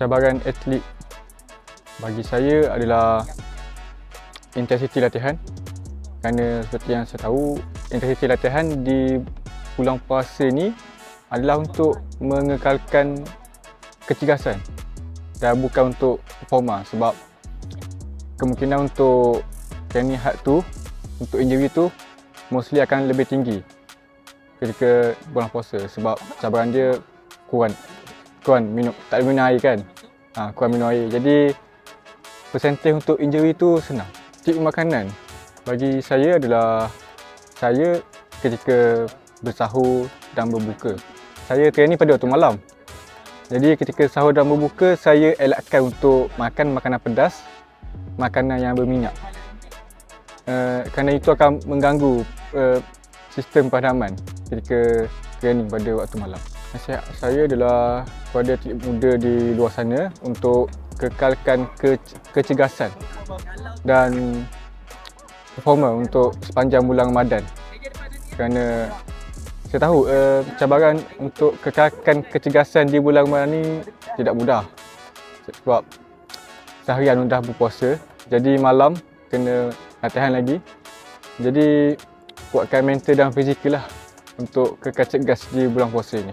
cabaran atlet bagi saya adalah intensiti latihan. Kerana seperti yang saya tahu, intensiti latihan di bulan puasa ni adalah untuk mengekalkan kecergasan dan bukan untuk performa, sebab kemungkinan untuk training hard tu, untuk injury tu mostly akan lebih tinggi ketika bulan puasa sebab cabaran dia kurang minum, tak minum air kan. Kurang minum air. Jadi persentage untuk injury tu senang. Tip makanan bagi saya adalah saya ketika bersahur dan berbuka. Saya training pada waktu malam. Jadi ketika sahur dan berbuka, saya elakkan untuk makan makanan pedas, makanan yang berminyak. Kerana itu akan mengganggu sistem pahadaman ketika training pada waktu malam. Nasihat saya adalah kepada atlet muda di luar sana untuk kekalkan kecergasan dan performa untuk sepanjang bulan Ramadan. Kerana saya tahu cabaran untuk kekalkan kecergasan di bulan Ramadan ni tidak mudah. Sebab seharian dah berpuasa, jadi malam kena latihan lagi. Jadi kuatkan mental dan fizikal lah untuk kekal cergas di bulan puasa ni.